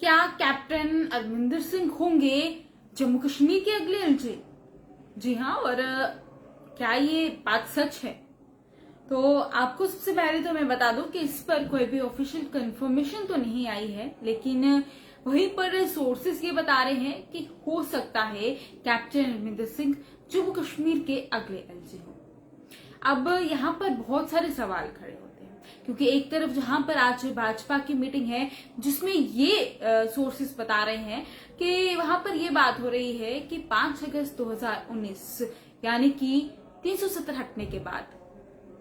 क्या कैप्टन अमरिंदर सिंह होंगे जम्मू कश्मीर के अगले एलजी? जी हाँ, और क्या ये बात सच है? तो आपको सबसे पहले तो मैं बता दूं कि इस पर कोई भी ऑफिशियल कंफर्मेशन तो नहीं आई है, लेकिन वहीं पर सोर्सेस ये बता रहे हैं कि हो सकता है कैप्टन अमरिंदर सिंह जम्मू कश्मीर के अगले एलजी हो। अब यहाँ पर बहुत सारे सवाल खड़े होते हैं, क्योंकि एक तरफ जहां पर आज भाजपा की मीटिंग है जिसमें ये सोर्सेस बता रहे हैं कि वहां पर ये बात हो रही है कि 5 अगस्त 2019 यानी कि 370 हटने के बाद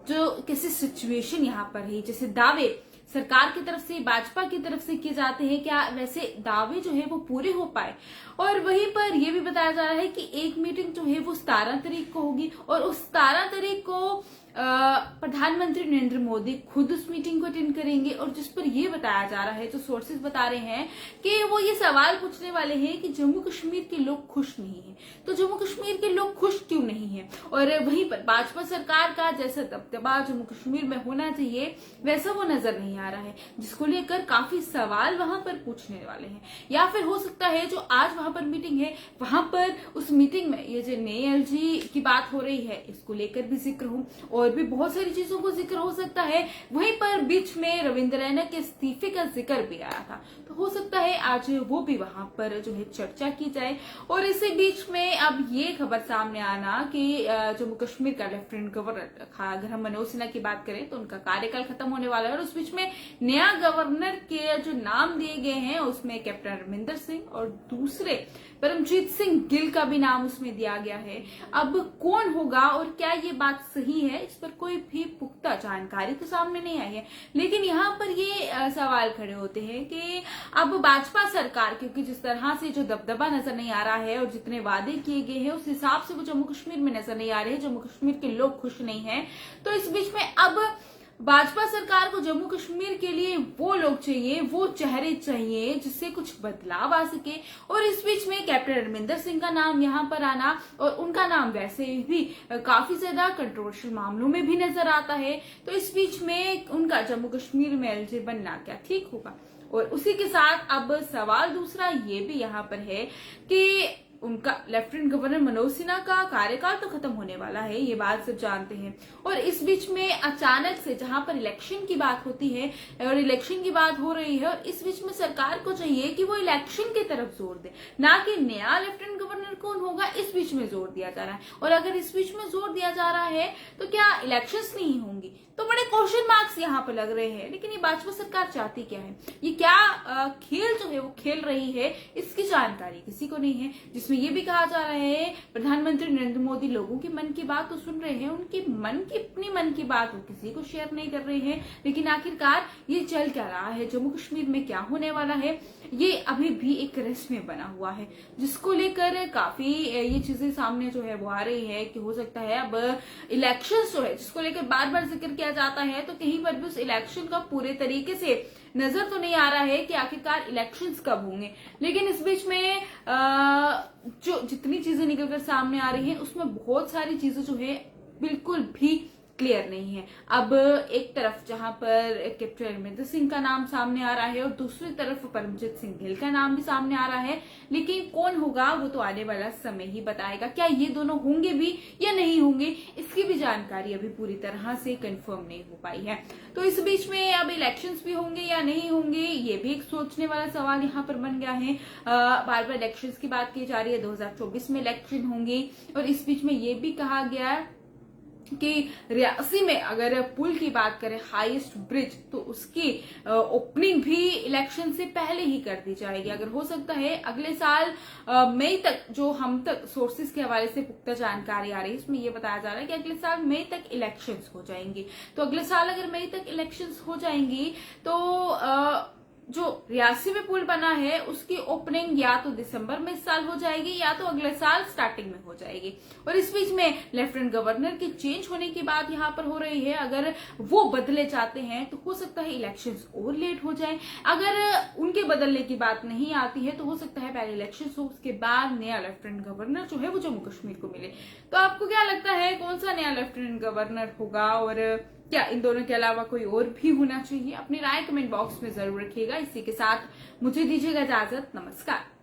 जो कैसी सिचुएशन यहाँ पर है, जैसे दावे सरकार की तरफ से भाजपा की तरफ से किए जाते हैं, क्या वैसे दावे जो है वो पूरे हो पाए? और वहीं पर यह भी बताया जा रहा है कि एक मीटिंग जो है वो 17 तारीख को होगी और उस 17 तारीख को प्रधानमंत्री नरेंद्र मोदी खुद उस मीटिंग को अटेंड करेंगे, और जिस पर यह बताया जा रहा है, जो सोर्सेज बता रहे हैं कि वो ये सवाल पूछने वाले हैं कि जम्मू कश्मीर के लोग खुश नहीं हैं, तो जम्मू कश्मीर के लोग खुश क्यों नहीं हैं? और वहीं पर भाजपा सरकार का जैसा दबदबा जम्मू कश्मीर में होना चाहिए वैसा वो नजर नहीं आ रहा है, जिसको लेकर काफी सवाल वहां पर पूछने वाले हैं। या फिर हो सकता है जो आज वहां पर मीटिंग है, वहां पर उस मीटिंग में ये जो नए एलजी की बात हो रही है इसको लेकर भी जिक्र हो, और भी बहुत सारी चीजों को जिक्र हो सकता है। वहीं पर बीच में रविंद्र रैना के इस्तीफे का जिक्र भी आया था, तो हो सकता है आज वो भी वहां पर जो है चर्चा की जाए। और इसी बीच में अब ये खबर सामने आना कि जम्मू कश्मीर का लेफ्टिनेंट गवर्नर अगर हम मनोज सिन्हा की बात करें तो उनका कार्यकाल खत्म होने वाला है, और उस बीच में नया गवर्नर के जो नाम दिए गए हैं उसमें कैप्टन अमरिंदर सिंह और दूसरे परमजीत सिंह गिल का भी नाम उसमें दिया गया है। अब कौन होगा और क्या ये बात सही है, इस पर कोई भी पुख्ता जानकारी तो सामने नहीं आई है, लेकिन यहाँ पर ये सवाल खड़े होते हैं कि अब भाजपा सरकार, क्योंकि जिस तरह से जो दबदबा नजर नहीं आ रहा है और जितने वादे किए गए हैं उस हिसाब से वो जम्मू कश्मीर में नजर नहीं आ रहे हैं, जम्मू कश्मीर के लोग खुश नहीं है, तो इस बीच में अब भाजपा सरकार को जम्मू कश्मीर के लिए वो लोग चाहिए, वो चेहरे चाहिए जिससे कुछ बदलाव आ सके। और इस बीच में कैप्टन अमरिंदर सिंह का नाम यहाँ पर आना, और उनका नाम वैसे भी काफी ज्यादा कंट्रोवर्शियल मामलों में भी नजर आता है, तो इस बीच में उनका जम्मू कश्मीर में एलजी बनना क्या ठीक होगा? और उसी के साथ अब सवाल दूसरा ये भी यहाँ पर है कि उनका लेफ्टिनेंट गवर्नर मनोज सिन्हा का कार्यकाल तो खत्म होने वाला है, ये बात सब जानते हैं, और इस बीच में अचानक से जहां पर इलेक्शन की बात होती है और इलेक्शन की बात हो रही है, और इस बीच में सरकार को चाहिए कि वो इलेक्शन की तरफ जोर दे, ना कि नया लेफ्टिनेंट गवर्नर कौन होगा इस बीच में जोर दिया जा रहा है। और अगर इस बीच में जोर दिया जा रहा है तो क्या इलेक्शंस नहीं होंगी? तो बड़े क्वेश्चन मार्क्स यहाँ पर लग रहे हैं। लेकिन ये भाजपा सरकार चाहती क्या है, ये क्या खेल जो है वो खेल रही है, इसकी जानकारी किसी को नहीं है। जिसमें ये भी कहा जा रहा है प्रधानमंत्री नरेंद्र मोदी लोगों की मन की बात तो सुन रहे हैं, उनकी अपनी मन की बात वो किसी को शेयर नहीं कर रहे हैं, लेकिन आखिरकार ये चल क्या रहा है, जम्मू कश्मीर में क्या होने वाला है, ये अभी भी एक रेस में बना हुआ है, जिसको लेकर काफी ये चीजें सामने जो है वो आ रही है कि हो सकता है अब इलेक्शन जो है जिसको लेकर बार बार जिक्र किया जाता है, तो कहीं पर भी उस इलेक्शन का पूरे तरीके से नजर तो नहीं आ रहा है कि आखिरकार इलेक्शंस कब होंगे। लेकिन इस बीच में जो जितनी चीजें निकलकर सामने आ रही हैं उसमें बहुत सारी चीजें जो है बिल्कुल भी क्लियर नहीं है। अब एक तरफ जहां पर कैप्टन अमरिंदर सिंह का नाम सामने आ रहा है और दूसरी तरफ परमजीत सिंह गिल का नाम भी सामने आ रहा है, लेकिन कौन होगा वो तो आने वाला समय ही बताएगा। क्या ये दोनों होंगे भी या नहीं होंगे, इसकी भी जानकारी अभी पूरी तरह से कंफर्म नहीं हो पाई है। तो इस बीच में अब इलेक्शंस भी होंगे या नहीं होंगे, ये भी एक सोचने वाला सवाल यहाँ पर बन गया है। बार बार इलेक्शंस की बात की जा रही है, 2024 में इलेक्शन होंगे, और इस बीच में ये भी कहा गया कि रियासी में अगर पुल की बात करें, हाईएस्ट ब्रिज, तो उसकी ओपनिंग भी इलेक्शन से पहले ही कर दी जाएगी। अगर हो सकता है अगले साल मई तक, जो हम तक सोर्सेज के हवाले से पुख्ता जानकारी आ रही है, इसमें यह बताया जा रहा है कि अगले साल मई तक इलेक्शंस हो जाएंगी। तो अगले साल अगर मई तक इलेक्शंस हो जाएंगी तो जो रियासी में पुल बना है उसकी ओपनिंग या तो दिसंबर में इस साल हो जाएगी या तो अगले साल स्टार्टिंग में हो जाएगी। और इस बीच में लेफ्टिनेंट गवर्नर के चेंज होने की बात यहाँ पर हो रही है, अगर वो बदले जाते हैं तो हो सकता है इलेक्शंस और लेट हो जाए। अगर उनके बदलने की बात नहीं आती है तो हो सकता है पहले इलेक्शन हो, उसके बाद नया लेफ्टिनेंट गवर्नर जो है वो जम्मू कश्मीर को मिले। तो आपको क्या लगता है कौन सा नया लेफ्टिनेंट गवर्नर होगा, और क्या इन दोनों के अलावा कोई और भी होना चाहिए? अपनी राय कमेंट बॉक्स में जरूर रखिएगा। इसी के साथ मुझे दीजिएगा इजाजत। नमस्कार।